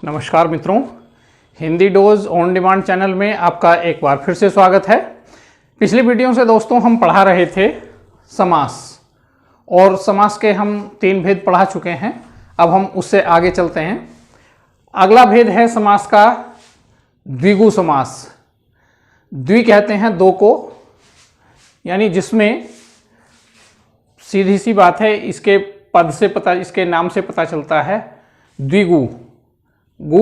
नमस्कार मित्रों, Hindi dose on demand channel में आपका एक बार फिर से स्वागत है। पिछली वीडियो से दोस्तों हम पढ़ा रहे थे समास, और समास के हम 3 भेद पढ़ा चुके हैं। अब हम उससे आगे चलते हैं। अगला भेद है समास का द्विगु समास। द्वि कहते हैं 2 को, यानी जिसमें सीधी सी बात है, इसके पद से पता, इसके नाम से पता चलता है द्विगु। गु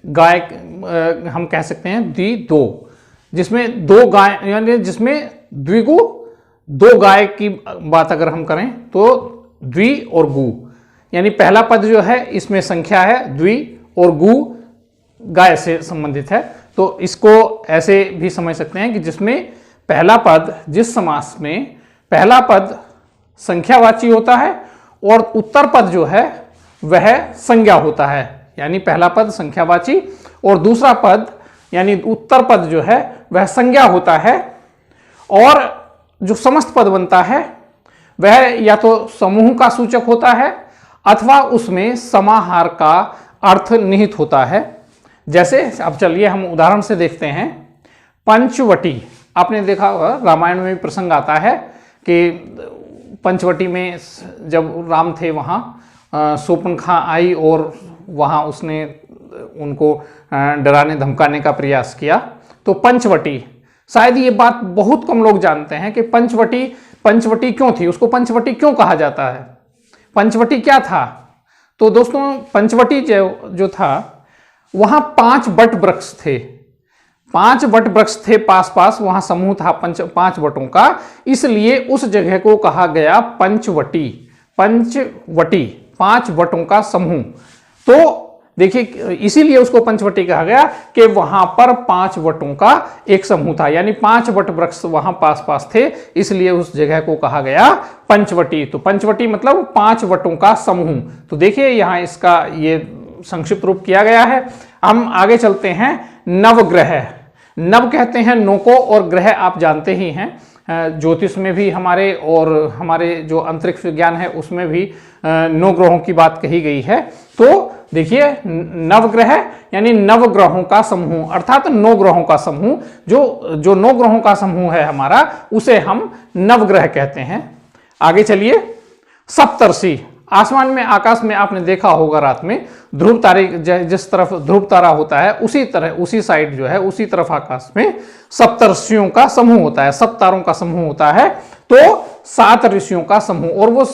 गाय हम कह सकते हैं द्वि 2, जिसमें 2 गाय, यानी जिसमें द्विगु 2 गाय की बात अगर हम करें तो द्वि और गु, यानी पहला पद जो है इसमें संख्या है द्वि और गु गाय से संबंधित है। तो इसको ऐसे भी समझ सकते हैं कि जिसमें पहला पद, जिस समास में पहला पद संख्यावाची होता है और उत्तर पद जो है वह संज्ञा होता है, यानी पहला पद संख्यावाची और दूसरा पद यानी उत्तर पद जो है वह संज्ञा होता है, और जो समस्त पद बनता है वह या तो समूह का सूचक होता है अथवा उसमें समाहार का अर्थ निहित होता है। जैसे अब चलिए हम उदाहरण से देखते हैं। पंचवटी, आपने देखा होगा रामायण में भी प्रसंग आता है कि पंचवटी में जब राम थे वहाँ शूर्पणखा आई और वहाँ उसने उनको डराने धमकाने का प्रयास किया। तो पंचवटी, शायद ये बात बहुत कम लोग जानते हैं कि पंचवटी क्यों थी, उसको पंचवटी क्यों कहा जाता है, पंचवटी क्या था। तो दोस्तों पंचवटी जो था वहाँ 5 वट वृक्ष थे, 5 वट वृक्ष थे पास पास, वहाँ समूह था 5 वटों का, इसलिए उस जगह को कहा गया पंचवटी। पंचवटी 5 वटों का समूह। तो देखिए इसीलिए उसको पंचवटी कहा गया कि वहां पर 5 वटों का एक समूह था, यानी 5 वट वृक्ष वहां पास पास थे, इसलिए उस जगह को कहा गया पंचवटी। तो पंचवटी मतलब 5 वटों का समूह। तो देखिए यहां इसका ये संक्षिप्त रूप किया गया है। हम आगे चलते हैं। नवग्रह, नव कहते हैं 9 को, और ग्रह आप जानते ही हैं, ज्योतिष में भी हमारे और हमारे जो अंतरिक्ष विज्ञान है उसमें भी 9 ग्रहों की बात कही गई है। तो देखिए नवग्रह यानी नवग्रहों का समूह, अर्थात 9 ग्रहों का समूह। जो 9 ग्रहों का समूह है हमारा, उसे हम नवग्रह कहते हैं। आगे चलिए। सप्तर्षि, आसमान में, आकाश में आपने देखा होगा रात में ध्रुव तारे, जिस तरफ ध्रुव तारा होता है उसी तरह, उसी साइड जो है उसी तरफ आकाश में सप्तर्षियों का समूह होता है, सप्तारों का समूह होता है। तो 7 ऋषियों का समूह, और वो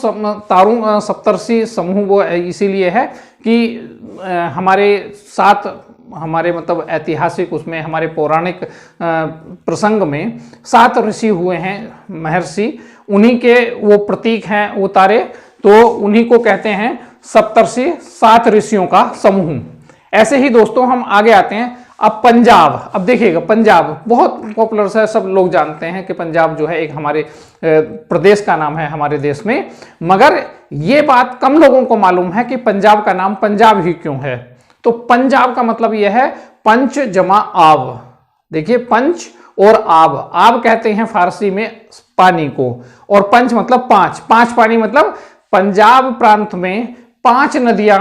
सप्तर्षि समूह वो इसीलिए है कि हमारे 7 हमारे मतलब ऐतिहासिक उसमें हमारे पौराणिक प्रसंग में 7 ऋषि हुए हैं, महर्षि, उन्हीं के वो प्रतीक हैं वो तारे, तो उन्हीं को कहते हैं सप्तर्षि, 7 ऋषियों का समूह। ऐसे ही दोस्तों हम आगे आते हैं। अब पंजाब, अब देखिएगा पंजाब बहुत पॉपुलर है, सब लोग जानते हैं कि पंजाब जो है एक हमारे प्रदेश का नाम है हमारे देश में, मगर ये बात कम लोगों को मालूम है कि पंजाब का नाम पंजाब ही क्यों है। तो पंजाब का मतलब यह है पंच जमा आब। देखिए पंच और आब, आब कहते हैं फारसी में पानी को, और पंच मतलब 5 पानी, मतलब पंजाब प्रांत में 5 नदियां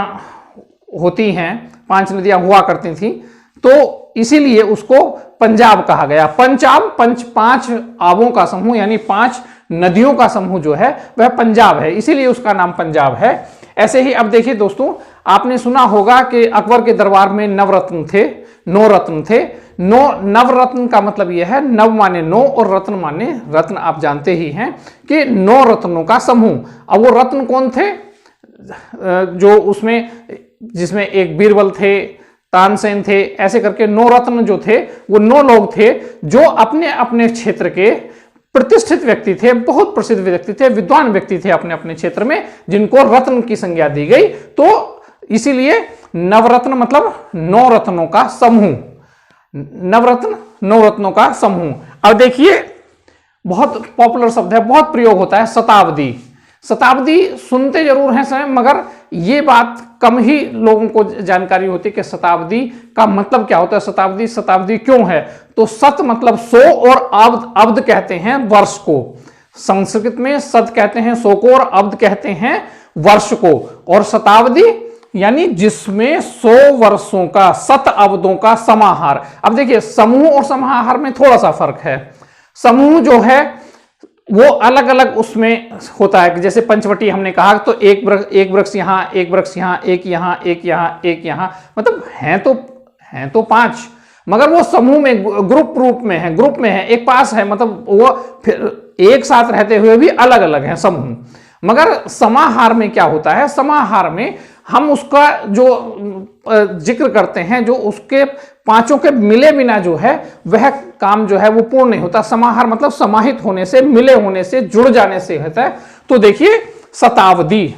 होती हैं, 5 नदियां हुआ करती थी, तो इसीलिए उसको पंजाब कहा गया। पंचाब, 5 आबों का समूह यानी 5 नदियों का समूह जो है वह पंजाब है, इसीलिए उसका नाम पंजाब है। ऐसे ही अब देखिए दोस्तों, आपने सुना होगा कि अकबर के दरबार में नवरत्न थे, 9 रत्न थे। नवरत्न का मतलब यह है, नव माने 9 और रत्न माने रत्न, आप जानते ही हैं कि 9 रत्नों का समूह। अब वो रत्न कौन थे, जो उसमें जिसमें एक बीरबल थे, तानसेन थे, ऐसे करके 9 रत्न जो थे वो 9 लोग थे जो अपने अपने क्षेत्र के प्रतिष्ठित व्यक्ति थे, बहुत प्रसिद्ध व्यक्ति थे, विद्वान व्यक्ति थे अपने अपने क्षेत्र में, जिनको रत्न की संज्ञा दी गई। तो इसीलिए नवरत्न मतलब 9 रत्नों का समूह, नवरत्न 9 रत्नों का समूह। अब देखिए बहुत पॉपुलर शब्द है, बहुत प्रयोग होता है, शताब्दी। शताब्दी सुनते जरूर हैं समय, मगर ये बात कम ही लोगों को जानकारी होती है कि शताब्दी का मतलब क्या होता है, शताब्दी क्यों है। तो शत मतलब 100 और अब्द कहते हैं वर्ष को। संस्कृत में शत कहते हैं 100 को और अब्द कहते हैं वर्ष को, और शताब्दी यानी जिसमें 100 वर्षों का, शत अवधों का समाहार। अब देखिए समूह और समाहार में थोड़ा सा फर्क है। समूह जो है वो अलग अलग उसमें होता है, जैसे पंचवटी हमने कहा तो एक वृक्ष यहां, एक वृक्ष यहां, एक यहां, एक यहां, एक यहां, मतलब हैं तो 5, मगर वो समूह में ग्रुप रूप में है, ग्रुप में है, एक पास है, मतलब वो फिर एक साथ रहते हुए भी अलग अलग हैं समूह। मगर समाहार में क्या होता है, समाहार में हम उसका जो जिक्र करते हैं, जो उसके पांचों के मिले बिना जो है वह काम जो है वो पूर्ण नहीं होता। समाहार मतलब समाहित होने से, मिले होने से, जुड़ जाने से होता है। तो देखिए शतावधि,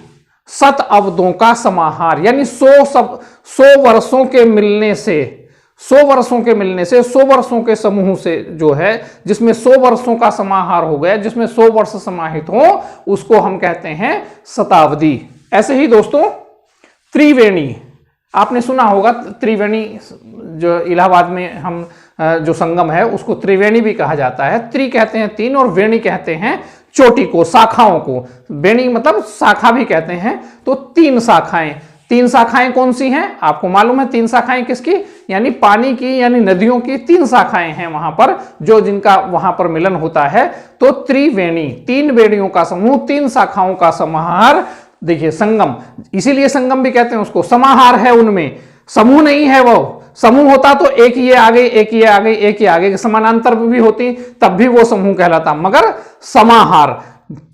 शत अवधों का समाहार, यानी 100 वर्षों के मिलने से, 100 वर्षों के मिलने से, 100 वर्षों के समूह से जो है, जिसमें 100 वर्षों का समाहार हो गया, जिसमें 100 वर्ष समाहित हो, उसको हम कहते हैं शतावधि। ऐसे ही दोस्तों त्रिवेणी, आपने सुना होगा त्रिवेणी, जो इलाहाबाद में हम जो संगम है उसको त्रिवेणी भी कहा जाता है। त्रि कहते हैं 3 और वेणी कहते हैं चोटी को, शाखाओं को। वेणी मतलब शाखा भी कहते हैं। तो 3 शाखाएं, 3 शाखाएं कौन सी हैं आपको मालूम है? 3 शाखाएं किसकी? यानी पानी की, यानी नदियों की 3 शाखाएं हैं वहां पर, जो जिनका वहां पर मिलन होता है। तो त्रिवेणी, 3 वेणियों का समूह, 3 शाखाओं का समाहार। देखिए संगम, इसीलिए संगम भी कहते हैं उसको, समाहार है उनमें, समूह नहीं है। वो समूह होता तो एक ये आ गई, एक ये आ गई, एक ये आ गई, समानांतर भी होती तब भी वो समूह कहलाता। मगर समाहार,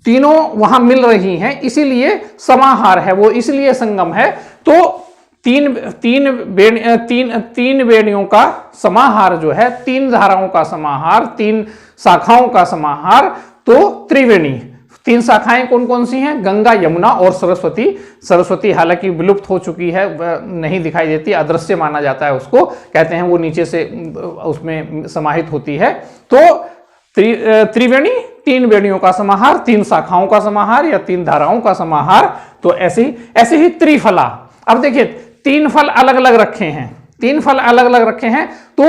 तीनों वहां मिल रही हैं, इसीलिए समाहार है वो, इसलिए संगम है। तो तीन वेणियों का समाहार जो है, 3 धाराओं का समाहार, 3 शाखाओं का समाहार, तो त्रिवेणी। 3 शाखाएं कौन कौन सी हैं? गंगा, यमुना और सरस्वती। सरस्वती हालांकि विलुप्त हो चुकी है, नहीं दिखाई देती, अदृश्य माना जाता है उसको, कहते हैं वो नीचे से उसमें समाहित होती है। तो त्रिवेणी, 3 वेणियों का समाहार, 3 शाखाओं का समाहार या 3 धाराओं का समाहार। तो ऐसे ही त्रिफला। अब देखिए 3 फल अलग अलग रखे हैं, 3 फल अलग अलग रखे हैं, तो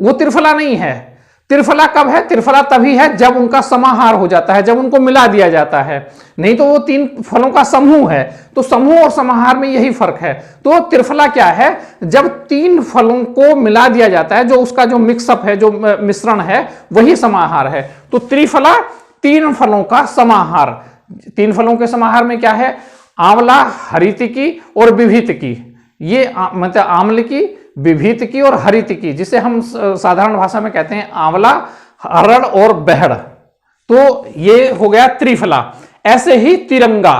वो त्रिफला नहीं है। त्रिफला कब है? त्रिफला तभी है जब उनका समाहार हो जाता है, जब उनको मिला दिया जाता है, नहीं तो वो 3 फलों का समूह है। तो समूह और समाहार में यही फर्क है। तो त्रिफला क्या है? जब 3 फलों को मिला दिया जाता है, जो उसका जो मिक्सअप है, जो मिश्रण है, वही समाहार है। तो त्रिफला 3 फलों का समाहार। 3 फलों के समाहार में क्या है? आंवला, हरितिकी और विभीतिकी। ये मतलब आम्ल की, विभीत की और हरित की, जिसे हम साधारण भाषा में कहते हैं आंवला, हरड़ और बहड़। तो ये हो गया त्रिफला। ऐसे ही तिरंगा,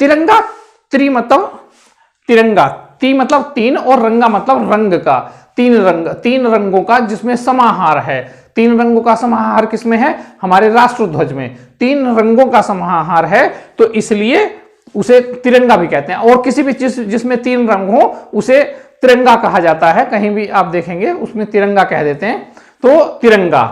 तिरंगा, त्रि मतलब तिरंगा, ती मतलब 3 और रंगा मतलब रंग का, 3 रंगों का जिसमें समाहार है। 3 रंगों का समाहार किसमें है? हमारे राष्ट्रध्वज में 3 रंगों का समाहार है, तो इसलिए उसे तिरंगा भी कहते हैं। और किसी भी चीज जिसमें 3 रंग हो उसे तिरंगा कहा जाता है, कहीं भी आप देखेंगे उसमें तिरंगा कह देते हैं। तो तिरंगा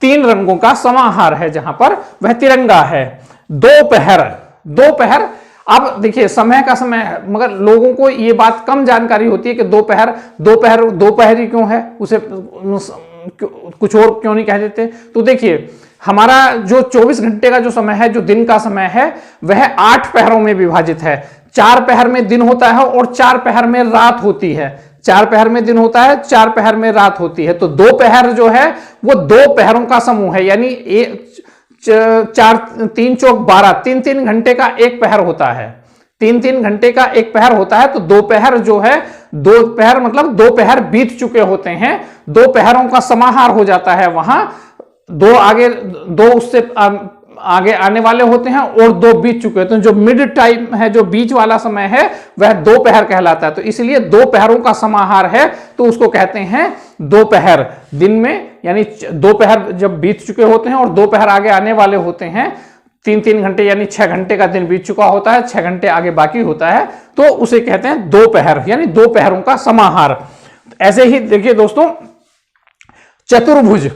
3 रंगों का समाहार है, जहां पर वह तिरंगा है। दोपहर, दोपहर, अब देखिए समय का समय है, मगर लोगों को ये बात कम जानकारी होती है कि दोपहर, दोपहरी क्यों है, उसे कुछ और क्यों नहीं कह देते। तो देखिए हमारा जो 24 घंटे का जो समय है, जो दिन का समय है, वह 8 पहरों में विभाजित है। 4 पहर में दिन होता है और 4 पहर में रात होती है। 4 पहर में दिन होता है, 4 पहर में रात होती है। तो 2 पहर जो है वो 2 पहरों का समूह है, यानी 3 चौक 12, 3 घंटे का एक पहर होता है। 3 घंटे का एक पहर होता है। तो दोपहर जो है, दोपहर मतलब 2 पहर बीत चुके होते हैं, 2 पहरों का समाहार हो जाता है वहां। 2 उससे आगे आने वाले होते हैं और 2 बीत चुके होते हैं। जो मिड टाइम है, जो बीच वाला समय है, वह दोपहर कहलाता है। तो इसलिए 2 पहरों का समाहार है, तो उसको कहते हैं दोपहर। दिन में यानी 2 पहर जब बीत चुके होते हैं और 2 पहर आगे आने वाले होते हैं, 3 घंटे यानी 6 घंटे का दिन बीत चुका होता है, 6 घंटे आगे बाकी होता है, तो उसे कहते हैं दोपहर, यानी 2 पहरों का समाहार। ऐसे ही देखिए दोस्तों चतुर्भुज,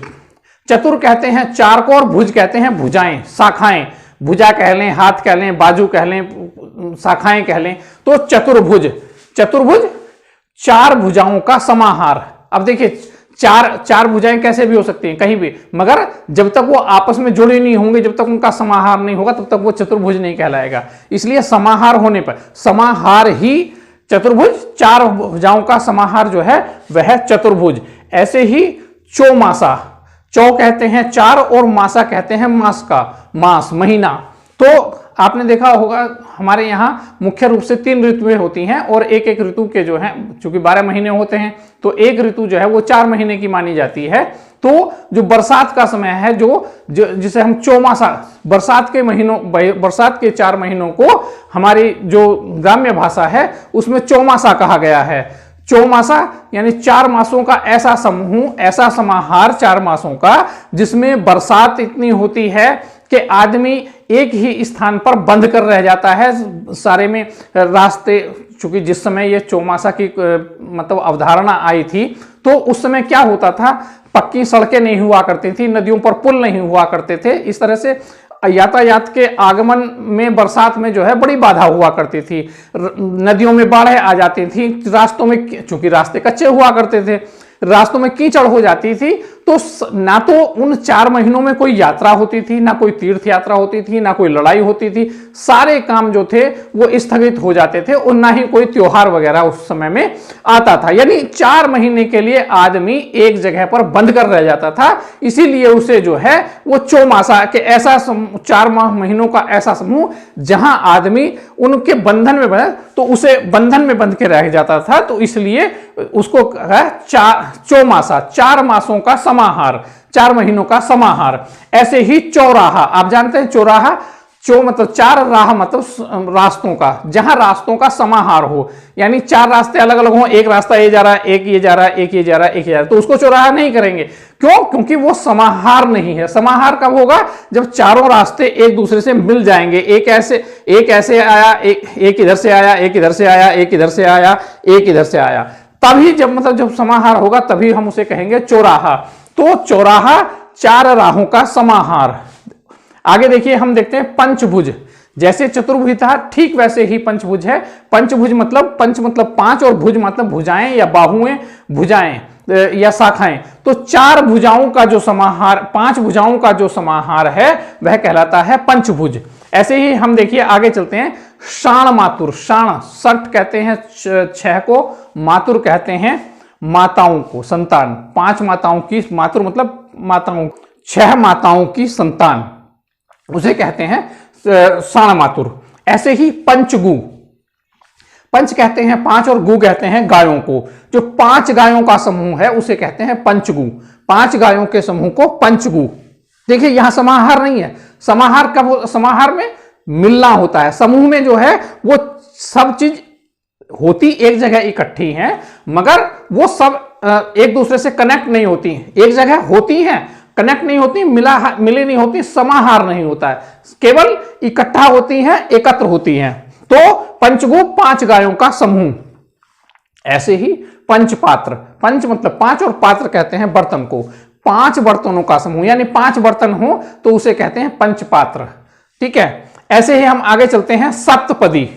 चतुर कहते हैं 4 को और भुज कहते हैं भुजाएं, शाखाएं। भुजा कह लें, हाथ कह लें, बाजू कह लें, शाखाएं कह लें। तो चतुर्भुज, चतुर्भुज 4 भुजाओं का समाहार। अब देखिए 4 भुजाएं कैसे भी हो सकती हैं कहीं भी, मगर जब तक वो आपस में जुड़े नहीं होंगे, जब तक उनका समाहार नहीं होगा, तब तक वो चतुर्भुज नहीं कहलाएगा। इसलिए समाहार होने पर, समाहार ही चतुर्भुज, चार भुजाओं का समाहार जो है वह चतुर्भुज। ऐसे ही चौमासा, चौ कहते हैं चार और मासा कहते हैं मास का, मास महीना। तो आपने देखा होगा हमारे यहाँ मुख्य रूप से 3 ऋतुएं होती हैं और एक एक ऋतु के जो है, चूंकि 12 महीने होते हैं तो एक ऋतु जो है वो 4 महीने की मानी जाती है। तो जो बरसात का समय है, जिसे हम चौमासा, बरसात के 4 महीनों को हमारी जो ग्राम्य भाषा है उसमें चौमासा कहा गया है। चौमासा यानी 4 मासों का ऐसा समूह, ऐसा समाहार 4 मासों का, जिसमें बरसात इतनी होती है कि आदमी एक ही स्थान पर बंद कर रह जाता है। सारे में रास्ते, चूंकि जिस समय ये चौमासा की मतलब अवधारणा आई थी तो उस समय क्या होता था, पक्की सड़कें नहीं हुआ करती थी, नदियों पर पुल नहीं हुआ करते थे। इस तरह से यातायात के आगमन में बरसात में जो है बड़ी बाधा हुआ करती थी। नदियों में बाढ़ें आ जाती थी, रास्तों में, चूंकि रास्ते कच्चे हुआ करते थे, रास्तों में कीचड़ हो जाती थी। तो ना तो उन 4 महीनों में कोई यात्रा होती थी, ना कोई तीर्थ यात्रा होती थी, ना कोई लड़ाई होती थी। सारे काम जो थे वो स्थगित हो जाते थे और ना ही कोई त्योहार वगैरह उस समय में आता था। यानी 4 महीने के लिए आदमी एक जगह पर बंद कर रह जाता था। इसीलिए उसे जो है वो चौमासा के ऐसा 4 महीनों का ऐसा समूह जहां आदमी उनके बंधन में बंध, तो उसे बंधन में बंध के रह जाता था। तो इसलिए उसको चौमासा, 4 मासों का समाहार, 4 महीनों का समाहार। ऐसे ही चौराहा, आप जानते हैं चौराहा, चौ मतलब 4, राह मतलब रास्तों का, जहां रास्तों का समाहार हो, यानी 4 रास्ते अलग अलग हो, एक रास्ता ये जा रहा है, एक ये जा रहा है, एक ये जा रहा है, एक ये जा रहा है, तो उसको चौराहा नहीं करेंगे। क्यों? क्योंकि वो समाहार नहीं है। समाहार कब होगा? जब चारों रास्ते एक दूसरे से मिल जाएंगे। एक ऐसे आया, एक इधर से आया, एक इधर से आया, एक इधर से आया, एक इधर से आया, तभी जब समाहार होगा तभी हम उसे कहेंगे चौराहा। तो चौराहा 4 राहों का समाहार। आगे देखिए, हम देखते हैं पंचभुज। जैसे चतुर्भुज था ठीक वैसे ही पंचभुज है। पंचभुज मतलब, पंच मतलब 5 और भुज मतलब भुजाएं या बाहुएं, भुजाएं या शाखाएं। तो 4 भुजाओं का जो समाहार, 5 भुजाओं का जो समाहार है वह कहलाता है पंचभुज। ऐसे ही हम देखिए आगे चलते हैं, शाण मातुर। शाण, सट कहते हैं 6 को, मातुर कहते हैं माताओं को, संतान। 5 माताओं की, मातुर मतलब माताओं, 6 माताओं की संतान, उसे कहते हैं शाण मातुर। ऐसे ही पंचगु, पंच कहते हैं 5 और गु कहते हैं गायों को। जो 5 गायों का समूह है उसे कहते हैं पंचगु। 5 गायों के समूह को पंचगु। देखिए यहां समाहार नहीं है। समाहार कब? समाहार में मिलना होता है। समूह में जो है वो सब चीज होती एक जगह इकट्ठी हैं, मगर वो सब एक दूसरे से कनेक्ट नहीं होती। एक जगह होती हैं, कनेक्ट नहीं होती, मिली नहीं होती, समाहार नहीं होता है, केवल इकट्ठा होती हैं, एकत्र होती हैं। तो पंचगु 5 गायों का समूह। ऐसे ही पंचपात्र, पंच मतलब 5 और पात्र कहते हैं बर्तन को। 5 बर्तनों का समूह, यानी 5 बर्तन हो तो उसे कहते हैं पंचपात्र। ठीक है। ऐसे ही हम आगे चलते हैं, सप्तपदी।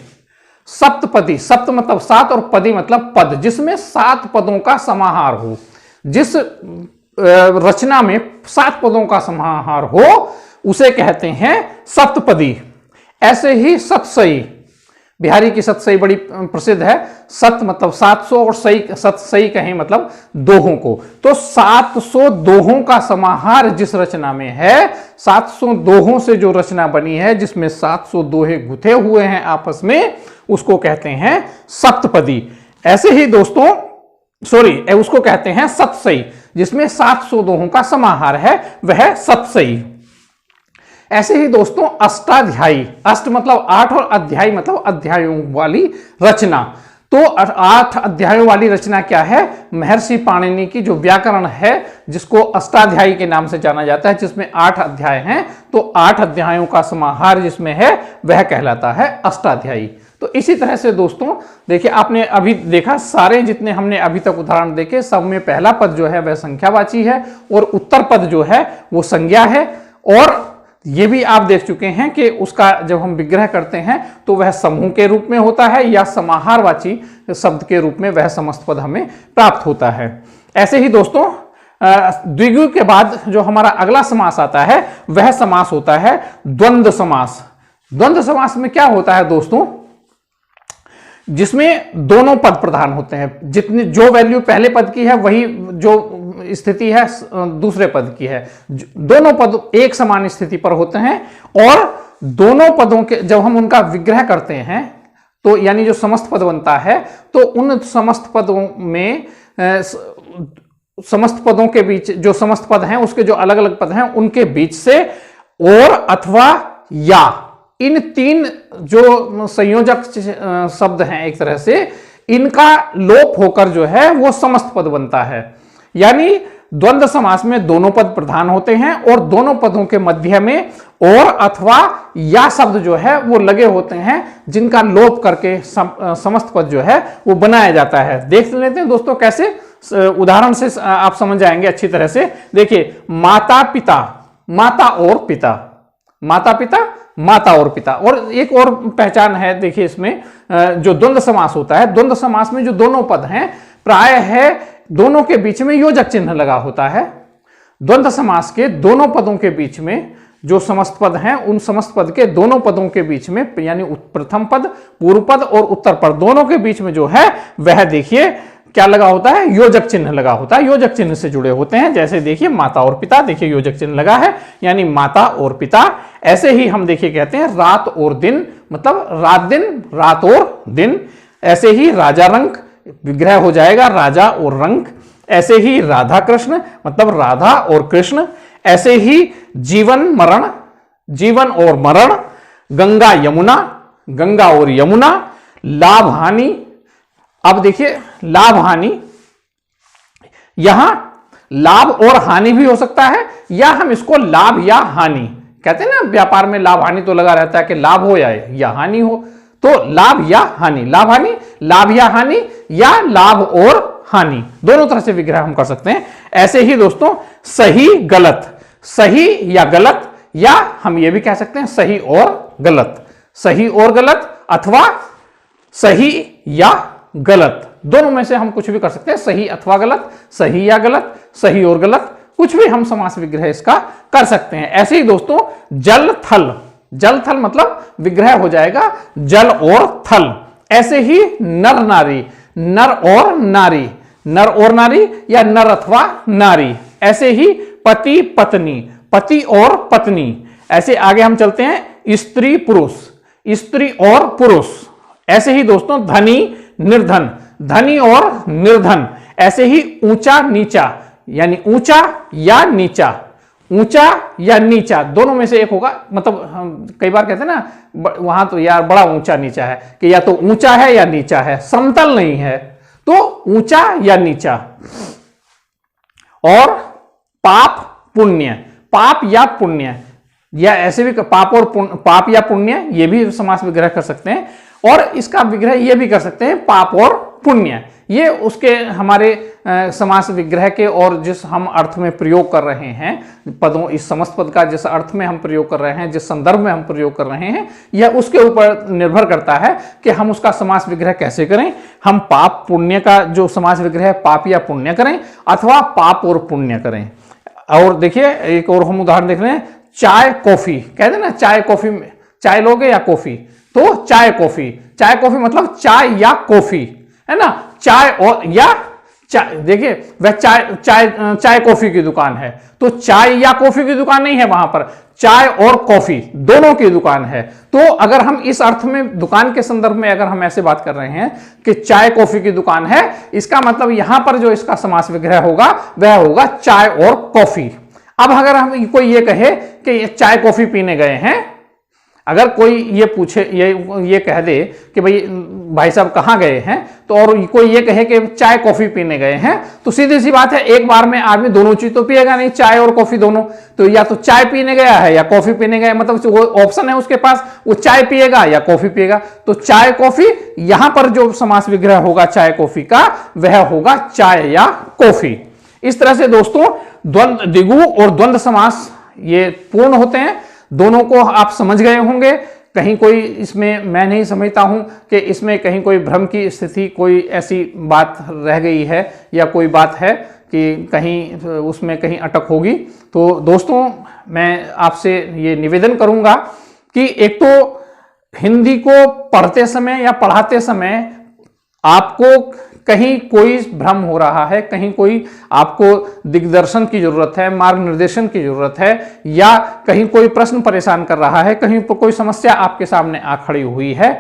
सप्तपदी, सप्त मतलब 7 और पदी मतलब पद, जिसमें 7 पदों का समाहार हो। जिस रचना में 7 पदों का समाहार हो उसे कहते हैं सप्तपदी। ऐसे ही सतसई, बिहारी की सतसई बड़ी प्रसिद्ध है। सत मतलब 700 और सई, सतसई कहें मतलब दोहों को। तो 700 दोहों का समाहार जिस रचना में है, 700 दोहों से जो रचना बनी है, जिसमें 700 दोहे गुथे हुए हैं आपस में, उसको कहते हैं सप्तपदी। ऐसे ही दोस्तों, उसको कहते हैं सतसई, जिसमें 700 दोहों का समाहार है, वह सतसई। ऐसे ही दोस्तों अष्टाध्यायी, अष्ट मतलब 8 और अध्यायी मतलब अध्यायों वाली रचना। तो 8 अध्यायों वाली रचना क्या है? महर्षि पाणिनि की जो व्याकरण है, जिसको अष्टाध्यायी के नाम से जाना जाता है, जिसमें 8 अध्याय हैं। तो 8 अध्यायों का समाहार जिसमें है वह कहलाता है अष्टाध्यायी। तो इसी तरह से दोस्तों देखिए, आपने अभी देखा सारे जितने हमने अभी तक उदाहरण देखे, सब में पहला पद जो है वह संख्यावाची है और उत्तर पद जो है वो संज्ञा है। और ये भी आप देख चुके हैं कि उसका जब हम विग्रह करते हैं तो वह समूह के रूप में होता है या समाहारवाची शब्द के रूप में वह समस्त पद हमें प्राप्त होता है। ऐसे ही दोस्तों द्विगु के बाद जो हमारा अगला समास आता है वह समास होता है द्वंद्व समास। द्वंद्व समास में क्या होता है दोस्तों जिसमें दोनों पद प्रधान होते हैं। जितनी जो वैल्यू पहले पद की है वही जो स्थिति है दूसरे पद की है। दोनों पद एक समान स्थिति पर होते हैं और दोनों पदों के जब हम उनका विग्रह करते हैं तो यानी जो समस्त पद बनता है तो उन समस्त पदों में समस्त पदों के बीच जो समस्त पद हैं उसके जो अलग अलग पद हैं उनके बीच से और अथवा या इन तीन जो संयोजक शब्द हैं एक तरह से इनका लोप होकर जो है वो समस्त पद बनता है। यानी द्वंद्व समास में दोनों पद प्रधान होते हैं और दोनों पदों के मध्य में और अथवा या शब्द जो है वो लगे होते हैं जिनका लोप करके समस्त पद जो है वो बनाया जाता है। देख लेते हैं दोस्तों कैसे, उदाहरण से आप समझ जाएंगे अच्छी तरह से। देखिए माता पिता, माता और पिता, माता पिता, माता और पिता। और एक और पहचान है देखिए इसमें जो द्वंद्व समास होता है, द्वंद्व समास में जो दोनों पद हैं प्राय है दोनों के बीच में योजक चिन्ह लगा होता है। द्वंद्व समास के दोनों पदों के बीच में जो समस्त पद हैं उन समस्त पद के दोनों पदों के बीच में यानी प्रथम पद, पूर्व पद और उत्तर पद दोनों के बीच में जो है वह देखिए क्या लगा होता है, योजक चिन्ह लगा होता है। योजक चिन्ह से जुड़े होते हैं। जैसे देखिए माता और पिता, देखिए योजक चिन्ह लगा है यानी माता और पिता। ऐसे ही हम देखिए कहते हैं रात और दिन, मतलब रात दिन, रात और दिन। ऐसे ही राजा रंग, विग्रह हो जाएगा राजा और रंग। ऐसे ही राधा कृष्ण, मतलब राधा और कृष्ण। ऐसे ही जीवन मरण, जीवन और मरण। गंगा यमुना, गंगा और यमुना। लाभ हानि, अब देखिए लाभ हानि, यहां लाभ और हानि भी हो सकता है या हम इसको लाभ या हानि कहते हैं ना, व्यापार में लाभ हानि तो लगा रहता है कि लाभ हो या हानि हो, तो लाभ या हानि, लाभ हानि, लाभ या हानि या लाभ और हानि, दोनों तरह से विग्रह हम कर सकते हैं। ऐसे ही दोस्तों सही गलत, सही या गलत, या हम ये भी कह सकते हैं सही और गलत, सही और गलत अथवा सही या गलत, दोनों में से हम कुछ भी कर सकते हैं। सही अथवा गलत, सही या गलत, सही और गलत, कुछ भी हम समास विग्रह इसका कर सकते हैं। ऐसे ही दोस्तों जल थल, जल थल मतलब विग्रह हो जाएगा जल और थल। ऐसे ही नर नारी, नर और नारी, नर और नारी या नर अथवा नारी। ऐसे ही पति पत्नी, पति और पत्नी। ऐसे आगे हम चलते हैं स्त्री पुरुष, स्त्री और पुरुष। ऐसे ही दोस्तों धनी निर्धन, धनी और निर्धन। ऐसे ही ऊंचा नीचा, यानी ऊंचा या नीचा, ऊंचा या नीचा, दोनों में से एक होगा। मतलब हम कई बार कहते हैं ना वहां तो यार बड़ा ऊंचा नीचा है, कि या तो ऊंचा है या नीचा है, समतल नहीं है, तो ऊंचा या नीचा। और पाप पुण्य, पाप या पुण्य, या ऐसे भी पाप और पाप या पुण्य, ये भी समास विग्रह कर सकते हैं। और इसका विग्रह ये भी कर सकते हैं पाप और पुण्य। ये उसके हमारे समास विग्रह के और जिस हम अर्थ में प्रयोग कर रहे हैं पदों, इस समस्त पद का जिस अर्थ में हम प्रयोग कर रहे हैं, जिस संदर्भ में हम प्रयोग कर रहे हैं, यह उसके ऊपर निर्भर करता है कि हम उसका समास विग्रह कैसे करें। हम पाप पुण्य का जो समास विग्रह है पाप या पुण्य करें अथवा पाप और पुण्य करें। और देखिए एक और हम उदाहरण देख रहे हैं, चाय कॉफी, कहते हैं ना चाय कॉफी में, चाय लोगे या कॉफी, तो चाय कॉफी, चाय कॉफी मतलब चाय या कॉफी, है ना। चाय और या चाय, देखिए वह चाय चाय चाय कॉफी की दुकान है, तो चाय या कॉफी की दुकान नहीं है वहां पर, चाय और कॉफी दोनों की दुकान है। तो अगर हम इस अर्थ में दुकान के संदर्भ में अगर हम ऐसे बात कर रहे हैं कि चाय कॉफी की दुकान है, इसका मतलब यहां पर जो इसका समास विग्रह होगा वह होगा चाय और कॉफी। अब अगर हम कोई ये कहे कि चाय कॉफी पीने गए हैं, अगर कोई ये पूछे, ये कह दे कि भाई साहब कहाँ गए हैं, तो और कोई ये कहे कि चाय कॉफी पीने गए हैं, तो सीधी सी बात है एक बार में आदमी दोनों चीज तो पिएगा नहीं, चाय और कॉफी दोनों। तो या तो चाय पीने गया है या कॉफी पीने गया, मतलब वो ऑप्शन है उसके पास, वो चाय पिएगा या कॉफी पिएगा। तो चाय कॉफी, यहां पर जो समास विग्रह होगा चाय कॉफी का वह होगा चाय या कॉफी। इस तरह से दोस्तों द्वंद्व, द्विगु और द्वंद्व समास ये पूर्ण होते हैं। दोनों को आप समझ गए होंगे। कहीं कोई इसमें मैं नहीं समझता हूं कि इसमें कहीं कोई भ्रम की स्थिति, कोई ऐसी बात रह गई है या कोई बात है कि कहीं उसमें कहीं अटक होगी। तो दोस्तों मैं आपसे ये निवेदन करूंगा कि एक तो हिंदी को पढ़ते समय या पढ़ाते समय आपको कहीं कोई भ्रम हो रहा है, कहीं कोई आपको दिग्दर्शन की जरूरत है, मार्गनिर्देशन की जरूरत है, या कहीं कोई प्रश्न परेशान कर रहा है, कहीं पर कोई समस्या आपके सामने आ खड़ी हुई है,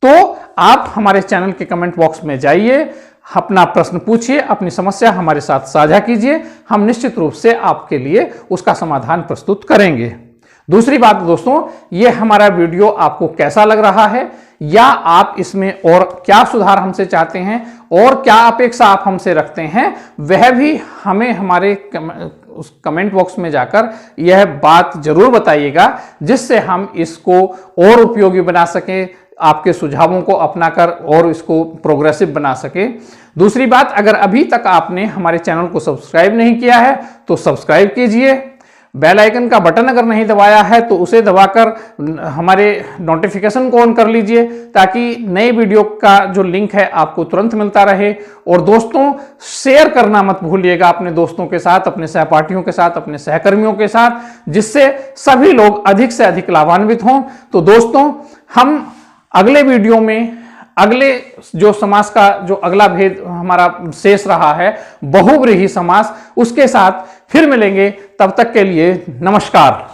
तो आप हमारे चैनल के कमेंट बॉक्स में जाइए, अपना प्रश्न पूछिए, अपनी समस्या हमारे साथ साझा कीजिए। हम निश्चित रूप से आपके लिए उसका समाधान प्रस्तुत करेंगे। दूसरी बात दोस्तों, ये हमारा वीडियो आपको कैसा लग रहा है, या आप इसमें और क्या सुधार हमसे चाहते हैं और क्या अपेक्षा आप हमसे रखते हैं, वह भी हमें हमारे उस कमेंट बॉक्स में जाकर यह बात जरूर बताइएगा, जिससे हम इसको और उपयोगी बना सकें, आपके सुझावों को अपनाकर और इसको प्रोग्रेसिव बना सके। दूसरी बात, अगर अभी तक आपने हमारे चैनल को सब्सक्राइब नहीं किया है तो सब्सक्राइब कीजिए। बेल आइकन का बटन अगर नहीं दबाया है तो उसे दबाकर हमारे नोटिफिकेशन को ऑन कर लीजिए, ताकि नए वीडियो का जो लिंक है आपको तुरंत मिलता रहे। और दोस्तों, शेयर करना मत भूलिएगा अपने दोस्तों के साथ, अपने सहपाठियों के साथ, अपने सहकर्मियों के साथ, जिससे सभी लोग अधिक से अधिक लाभान्वित हों। तो दोस्तों, हम अगले वीडियो में अगले जो समास का जो अगला भेद हमारा शेष रहा है, बहुव्रीहि समास, उसके साथ फिर मिलेंगे। तब तक के लिए नमस्कार।